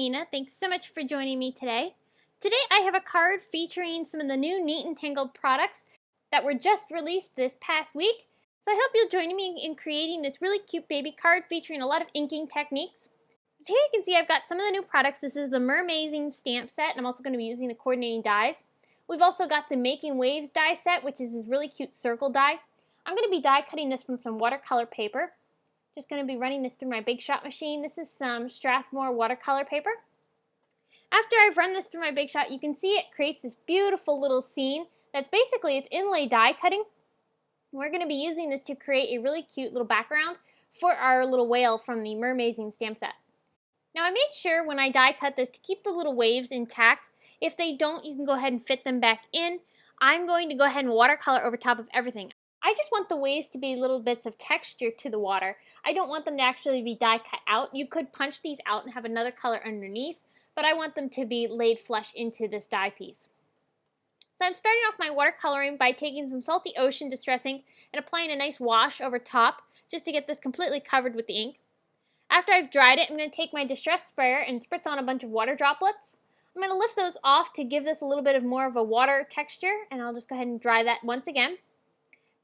Nina. Thanks so much for joining me today. Today I have a card featuring some of the new Neat and Tangled products that were just released this past week. So I hope you'll join me in creating this really cute baby card featuring a lot of inking techniques. So here you can see I've got some of the new products. This is the Mermazing stamp set, and I'm also going to be using the coordinating dies. We've also got the Making Waves die set, which is this really cute circle die. I'm going to be die cutting this from some watercolor paper. Just going to be running this through my Big Shot machine. This is some Strathmore watercolor paper. After I've run this through my Big Shot, you can see it creates this beautiful little scene that's basically it's inlay die cutting. We're going to be using this to create a really cute little background for our little whale from the Mermazing stamp set. Now I made sure when I die cut this to keep the little waves intact. If they don't, you can go ahead and fit them back in. I'm going to go ahead and watercolor over top of everything. I just want the waves to be little bits of texture to the water. I don't want them to actually be die cut out. You could punch these out and have another color underneath, but I want them to be laid flush into this die piece. So I'm starting off my watercoloring by taking some Salty Ocean Distress ink and applying a nice wash over top just to get this completely covered with the ink. After I've dried it, I'm going to take my distress sprayer and spritz on a bunch of water droplets. I'm going to lift those off to give this a little bit of more of a water texture, and I'll just go ahead and dry that once again.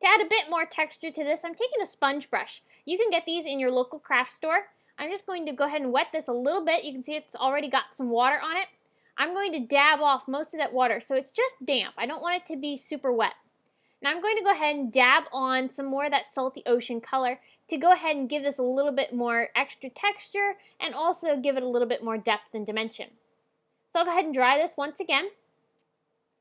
To add a bit more texture to this, I'm taking a sponge brush. You can get these in your local craft store. I'm just going to go ahead and wet this a little bit. You can see it's already got some water on it. I'm going to dab off most of that water so it's just damp. I don't want it to be super wet. Now I'm going to go ahead and dab on some more of that Salty Ocean color to go ahead and give this a little bit more extra texture and also give it a little bit more depth and dimension. So I'll go ahead and dry this once again.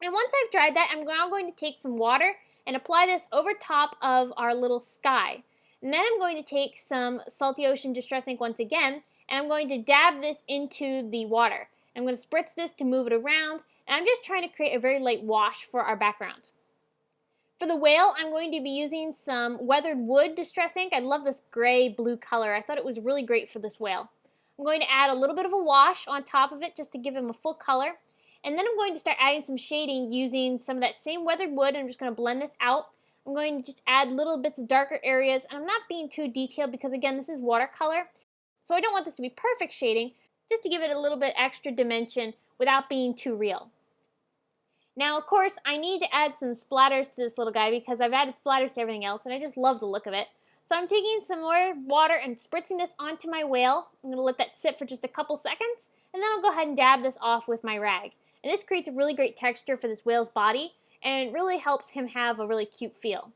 And once I've dried that, I'm now going to take some water and apply this over top of our little sky. And then I'm going to take some Salty Ocean Distress ink once again, and I'm going to dab this into the water. I'm going to spritz this to move it around, and I'm just trying to create a very light wash for our background. For the whale, I'm going to be using some Weathered Wood Distress ink. I love this gray-blue color. I thought it was really great for this whale. I'm going to add a little bit of a wash on top of it just to give him a full color. And then I'm going to start adding some shading using some of that same weathered wood. I'm just going to blend this out. I'm going to just add little bits of darker areas. And I'm not being too detailed because, again, this is watercolor. So I don't want this to be perfect shading, just to give it a little bit extra dimension without being too real. Now, of course, I need to add some splatters to this little guy because I've added splatters to everything else, and I just love the look of it. So I'm taking some more water and spritzing this onto my whale. I'm going to let that sit for just a couple seconds, and then I'll go ahead and dab this off with my rag. And this creates a really great texture for this whale's body, and it really helps him have a really cute feel.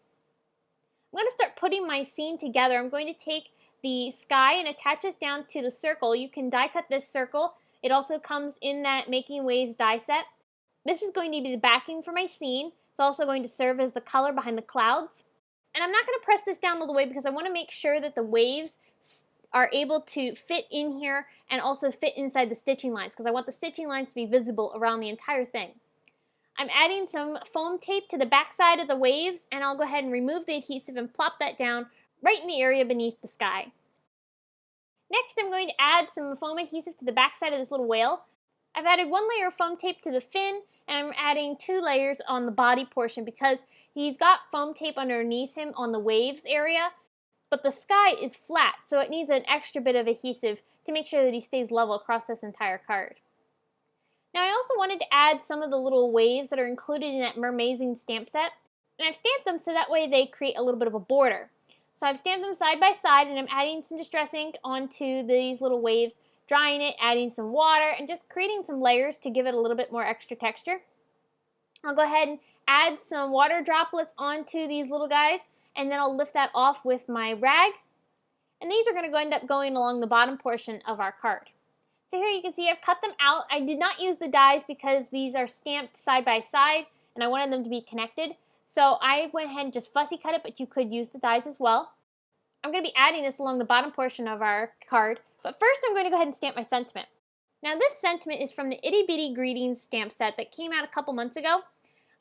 I'm going to start putting my scene together. I'm going to take the sky and attach this down to the circle. You can die cut this circle. It also comes in that Making Waves die set. This is going to be the backing for my scene. It's also going to serve as the color behind the clouds. And I'm not going to press this down all the way because I want to make sure that the waves are able to fit in here and also fit inside the stitching lines because I want the stitching lines to be visible around the entire thing. I'm adding some foam tape to the back side of the waves, and I'll go ahead and remove the adhesive and plop that down right in the area beneath the sky. Next, I'm going to add some foam adhesive to the back side of this little whale. I've added one layer of foam tape to the fin, and I'm adding 2 layers on the body portion because he's got foam tape underneath him on the waves area. But the sky is flat, so it needs an extra bit of adhesive to make sure that he stays level across this entire card. Now I also wanted to add some of the little waves that are included in that Mermazing stamp set, and I've stamped them so that way they create a little bit of a border. So I've stamped them side by side, and I'm adding some distress ink onto these little waves, drying it, adding some water, and just creating some layers to give it a little bit more extra texture. I'll go ahead and add some water droplets onto these little guys, and then I'll lift that off with my rag. And these are going to end up going along the bottom portion of our card. So here you can see I've cut them out. I did not use the dies because these are stamped side by side, and I wanted them to be connected. So I went ahead and just fussy cut it, but you could use the dies as well. I'm going to be adding this along the bottom portion of our card, but first I'm going to go ahead and stamp my sentiment. Now this sentiment is from the Itty Bitty Greetings stamp set that came out a couple months ago.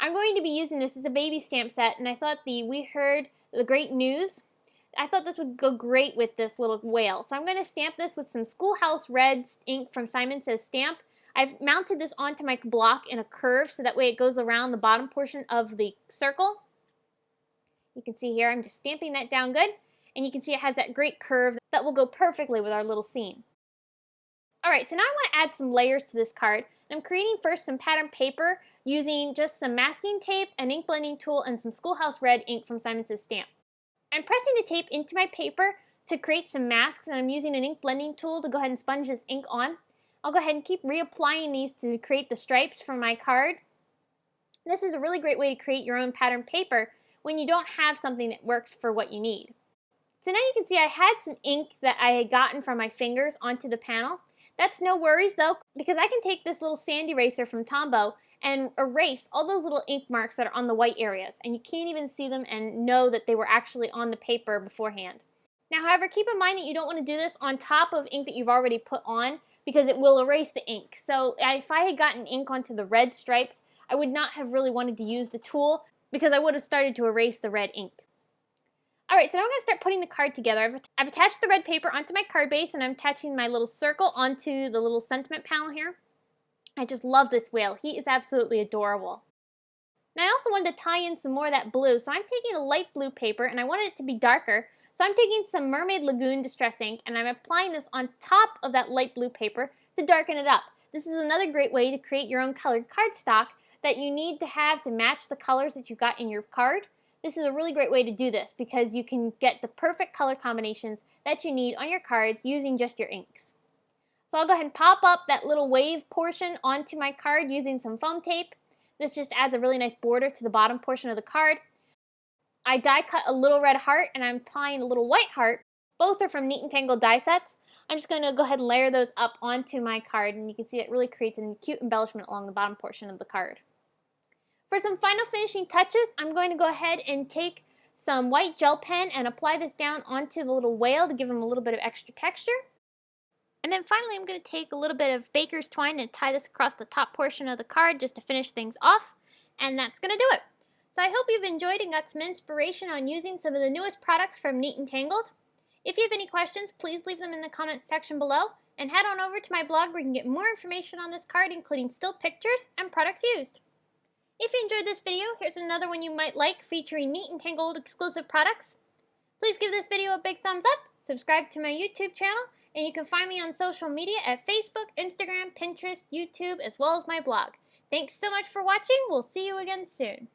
I'm going to be using this as a baby stamp set, and I thought we heard the great news. I thought this would go great with this little whale. So I'm going to stamp this with some Schoolhouse Red ink from Simon Says Stamp. I've mounted this onto my block in a curve so that way it goes around the bottom portion of the circle. You can see here I'm just stamping that down good, and you can see it has that great curve that will go perfectly with our little scene. Alright, so now I want to add some layers to this card. I'm creating first some pattern paper using just some masking tape, an ink blending tool, and some Schoolhouse Red ink from Simon Says Stamp. I'm pressing the tape into my paper to create some masks, and I'm using an ink blending tool to go ahead and sponge this ink on. I'll go ahead and keep reapplying these to create the stripes for my card. This is a really great way to create your own pattern paper when you don't have something that works for what you need. So now you can see I had some ink that I had gotten from my fingers onto the panel. That's no worries though, because I can take this little sand eraser from Tombow and erase all those little ink marks that are on the white areas, and you can't even see them and know that they were actually on the paper beforehand. Now, however, keep in mind that you don't want to do this on top of ink that you've already put on, because it will erase the ink. So if I had gotten ink onto the red stripes, I would not have really wanted to use the tool because I would have started to erase the red ink. Alright, so now I'm going to start putting the card together. I've attached the red paper onto my card base, and I'm attaching my little circle onto the little sentiment panel here. I just love this whale. He is absolutely adorable. Now I also wanted to tie in some more of that blue, so I'm taking a light blue paper, and I wanted it to be darker, so I'm taking some Mermaid Lagoon Distress ink, and I'm applying this on top of that light blue paper to darken it up. This is another great way to create your own colored cardstock that you need to have to match the colors that you got in your card. This is a really great way to do this because you can get the perfect color combinations that you need on your cards using just your inks. So I'll go ahead and pop up that little wave portion onto my card using some foam tape. This just adds a really nice border to the bottom portion of the card. I die cut a little red heart, and I'm applying a little white heart. Both are from Neat and Tangled die sets. I'm just going to go ahead and layer those up onto my card, and you can see it really creates a cute embellishment along the bottom portion of the card. For some final finishing touches, I'm going to go ahead and take some white gel pen and apply this down onto the little whale to give him a little bit of extra texture. And then finally, I'm going to take a little bit of baker's twine and tie this across the top portion of the card just to finish things off. And that's going to do it. So I hope you've enjoyed and got some inspiration on using some of the newest products from Neat and Tangled. If you have any questions, please leave them in the comments section below. And head on over to my blog where you can get more information on this card, including still pictures and products used. If you enjoyed this video, here's another one you might like featuring Neat and Tangled exclusive products. Please give this video a big thumbs up, subscribe to my YouTube channel, and you can find me on social media at Facebook, Instagram, Pinterest, YouTube, as well as my blog. Thanks so much for watching. We'll see you again soon.